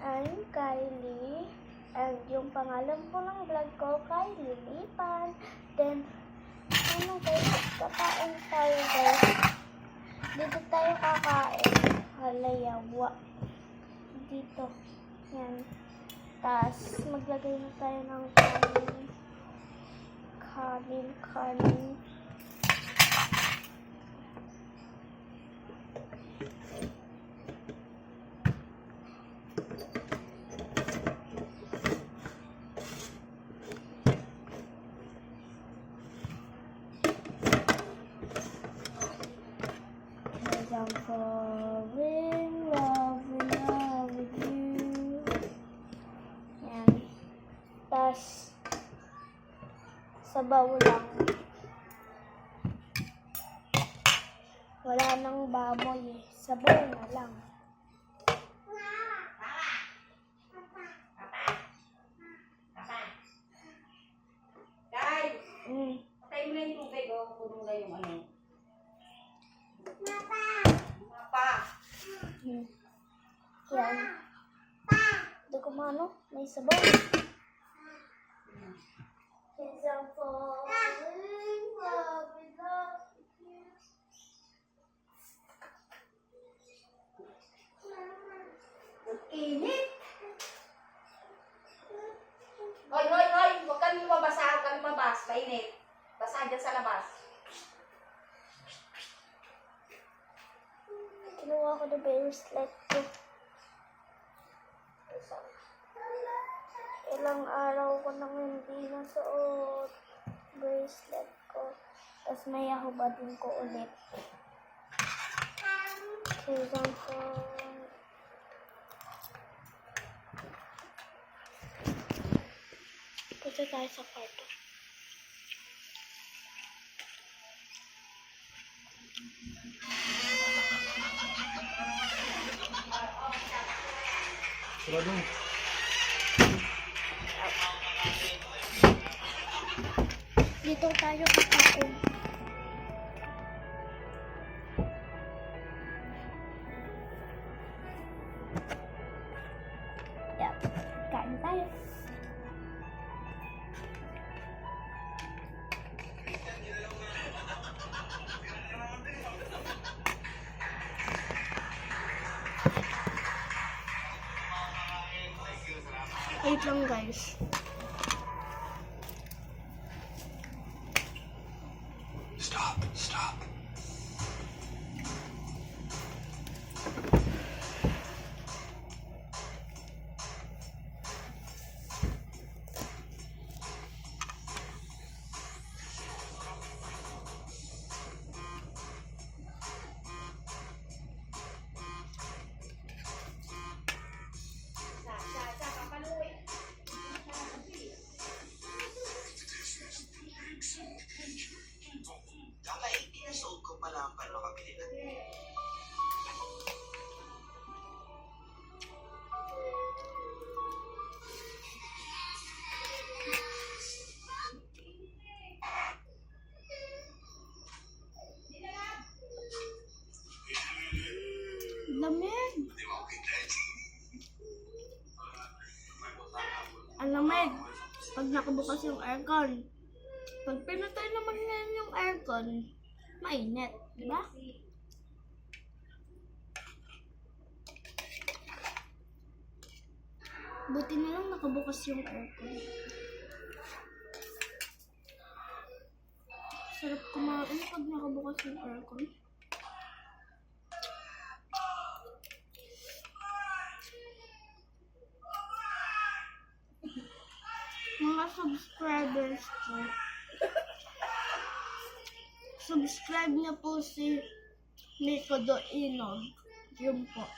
I'm Kylie. And yung pangalan po ng vlog ko, Kylie Lipan. Then, ano guys, kakain tayo guys. Dito tayo kakain. Halayawa. Dito. Yan. Tapos, maglagay na tayo ng kanin. I'm falling in love with you. Yan. Tapos, sabaw lang. Wala nang baboy eh. Sabaw na lang. Guys, patay mo na yung tubig o puno na yung ano. Yan. Ito ko mano, may sabaw. Cause I'm falling in love with you. Init! Hoy! Huwag kami mabasa, huwag kami mabas. Mainit. Basa dyan sa labas. Kinuha ko na bracelet ko. Ilang araw ko nang hindi nasuot bracelet ko. Tapos may ahubadin ko ulit. Kaya ko. Punta tayo sa kwarto. Sarado. Dito tayo kakain. Yep. Kain tayo. Wait lang guys. Stop. Tama, 18 years old ko pa lang para makabili na. Lamig. Ang lamig. Pag nakabukas yung aircon. Pag pinatay naman ngayon yung aircon, mainit, di ba? Buti na lang nakabukas yung aircon. Sarap kumain pag nakabukas yung aircon. Mga subscribers ko, subscribe niyo po si Nico Doinog. Yun po.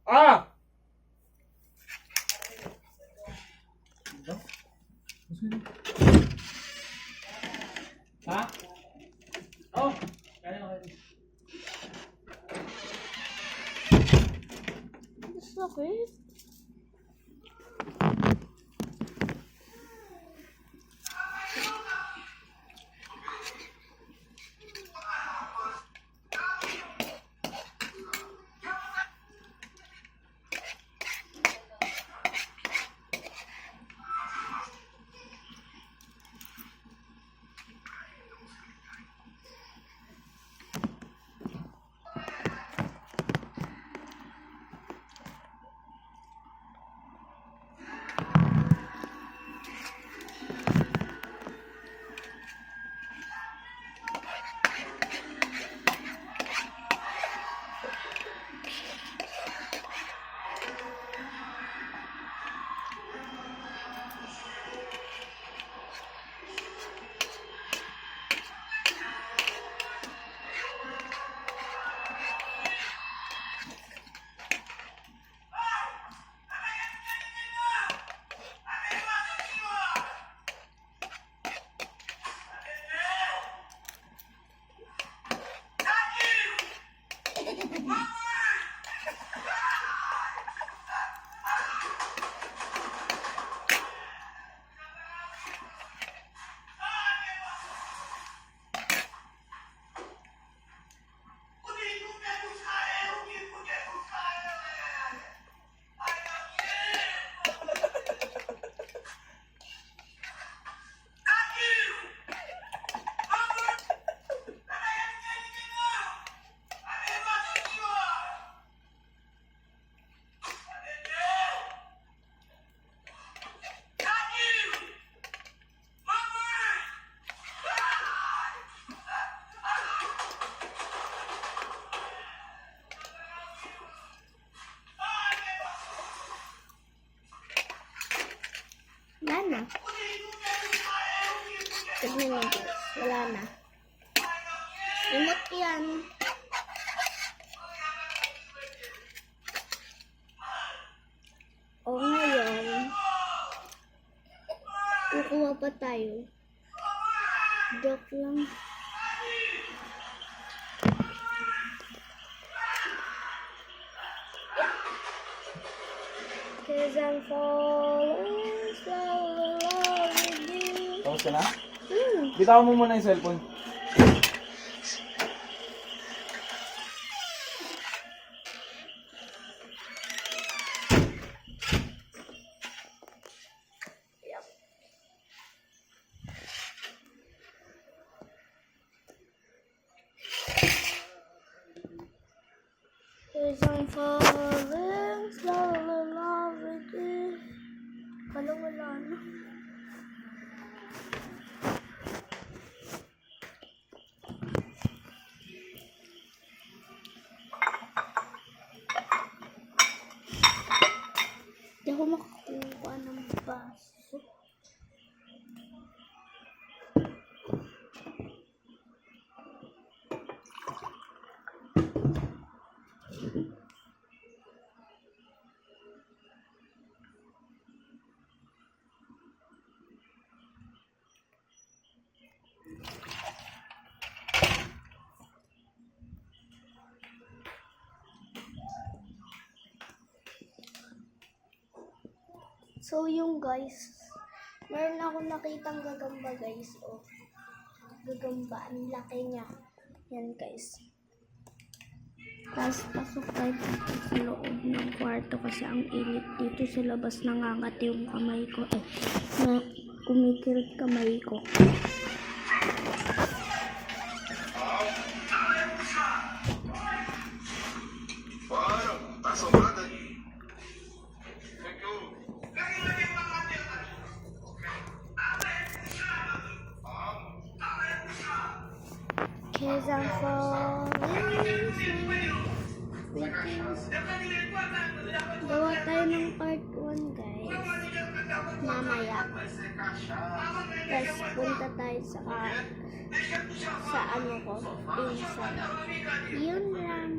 Ah! Ha? Oh! Kaya na kayo. Sakit. Wala na. Tignan mo guys. Wala na. Imot yan. O ngayon, kukuha pa tayo. Joke lang. Cause I'm falling slowly with you. Tapos ka na? Bitawan mo muna yung cellphone. Cause I'm falling slowly in love with you. Wala na. Di ako makakuha ng baso. So yung guys, meron akong nakitang gagamba guys. Oh, gagamba, ang laki niya. Yan guys. Tapos pasok tayo dito sa loob ng kwarto kasi ang init dito sa labas, nangangati yung kamay ko. Na kumikirot kamay ko. Cause I'm falling. Gawa tayo ng part 1 guys. Mamaya. Tapos punta tayo sa ano ko. Pinsan. Yun lang.